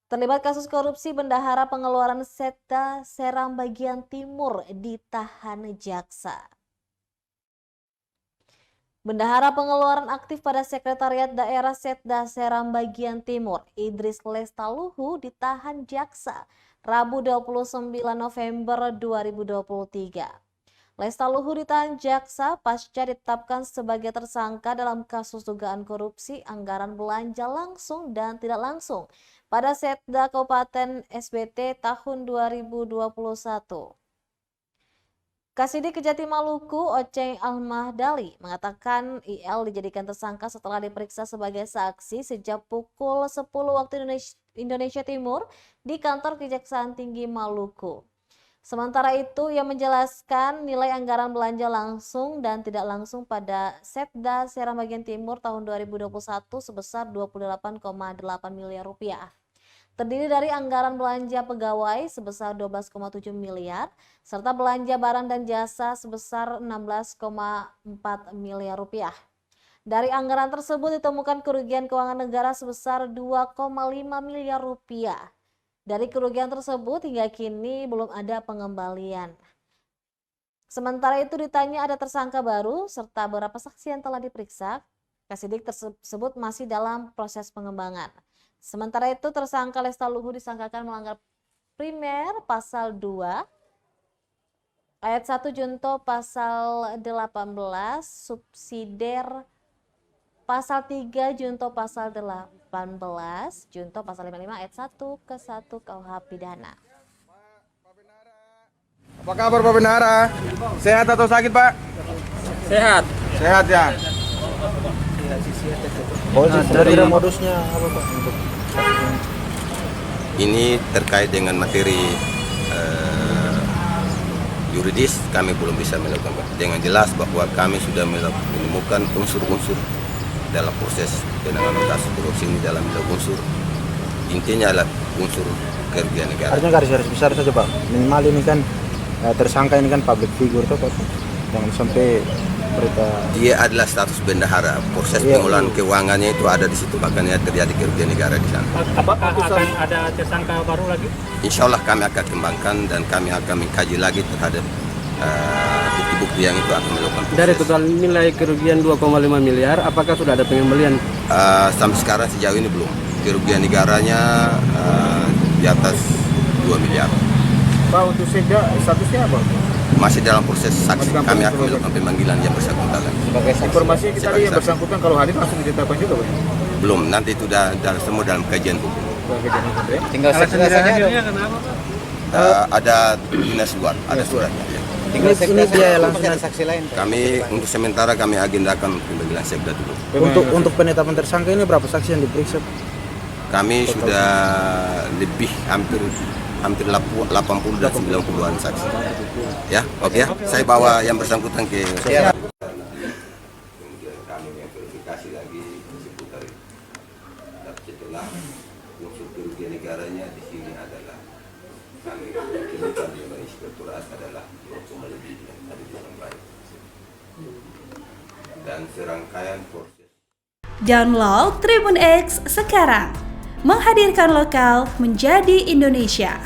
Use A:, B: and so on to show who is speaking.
A: Terlibat kasus korupsi bendahara pengeluaran Setda Seram bagian timur ditahan jaksa. Bendahara pengeluaran aktif pada Sekretariat Daerah Setda Seram bagian timur, Idris Lestaluhu ditahan jaksa Rabu 29 November 2023. Lestaluhu ditahan jaksa pasca ditetapkan sebagai tersangka dalam kasus dugaan korupsi anggaran belanja langsung dan tidak langsung pada Setda Kabupaten SBT tahun 2021. Kasidik Kejati Maluku, Oceng Almahdali, mengatakan IL dijadikan tersangka setelah diperiksa sebagai saksi sejak pukul 10 waktu Indonesia Timur di kantor Kejaksaan Tinggi Maluku. Sementara itu, ia menjelaskan nilai anggaran belanja langsung dan tidak langsung pada Setda Seram bagian timur tahun 2021 sebesar 28,8 miliar rupiah. Terdiri dari anggaran belanja pegawai sebesar 12,7 miliar, serta belanja barang dan jasa sebesar 16,4 miliar rupiah. Dari anggaran tersebut ditemukan kerugian keuangan negara sebesar 2,5 miliar rupiah. Dari kerugian tersebut hingga kini belum ada pengembalian. Sementara itu ditanya ada tersangka baru serta beberapa saksi yang telah diperiksa, Kasidik tersebut masih dalam proses pengembangan. Sementara itu tersangka Lestaluhu disangkakan melanggar primer pasal 2 ayat 1 junto pasal 18 subsidiar pasal 3 junto pasal 18 junto pasal 55 ayat 1 ke 1 KUH pidana.
B: Apa kabar Pak Bendahara? Sehat atau sakit Pak?
C: Sehat.
B: Sehat ya.
D: Dari modusnya apa Pak?
C: Ini terkait dengan materi yuridis kami belum bisa melakukan, Pak. Dengan jelas bahwa kami sudah menemukan unsur-unsur dalam proses penanganan kasus korupsi ini dalam unsur intinya adalah unsur kerugian negara.
D: Artinya garis besar saja Pak. Minimal ini kan tersangka ini kan public figure tuh Pak. Jangan sampai berita.
C: Dia adalah status bendahara. Proses pengelolaan keuangannya itu ada di situ, makanya terjadi kerugian negara di sana.
E: Apakah akan ada tersangka baru lagi?
C: Insya Allah kami akan kembangkan dan kami akan mengkaji lagi terhadap bukti-bukti yang itu akan melakukan proses.
E: Dari total nilai kerugian 2,5 miliar, apakah sudah ada pengembalian?
C: Sampai sekarang sejauh ini belum. Kerugian negaranya di atas 2 miliar.
D: Pak, untuk Setda statusnya apa?
C: Masih dalam proses saksi. Kami akan melakukan pemanggilan yang bersangkutan.
D: Informasi kita tadi yang bersangkutan kalau hadir langsung ditetapkan juga Pak?
C: Belum, nanti itu semua dalam kajian hukum.
D: Tinggal saja.
C: Ada dinas luar, ada suratnya. Ya.
D: Ini dia langsung saksi lain.
C: Kami untuk sementara kami agendakan pemanggilan Sekda dulu.
D: Untuk penetapan tersangka ini berapa saksi yang diperiksa?
C: Kami sudah lebih hampir 80 dan 90-an saksi. Ya, oke ya. Saya bawa yang bersangkutan ke. Kemudian kami verifikasi lagi seputar itu. Setelah unsur kerugian negaranya di sini adalah kami temukan di inspektorat adalah 2, lebih yang tadi disampaikan. Dan serangkaian proses.
F: Download Tribun X sekarang, menghadirkan lokal menjadi Indonesia.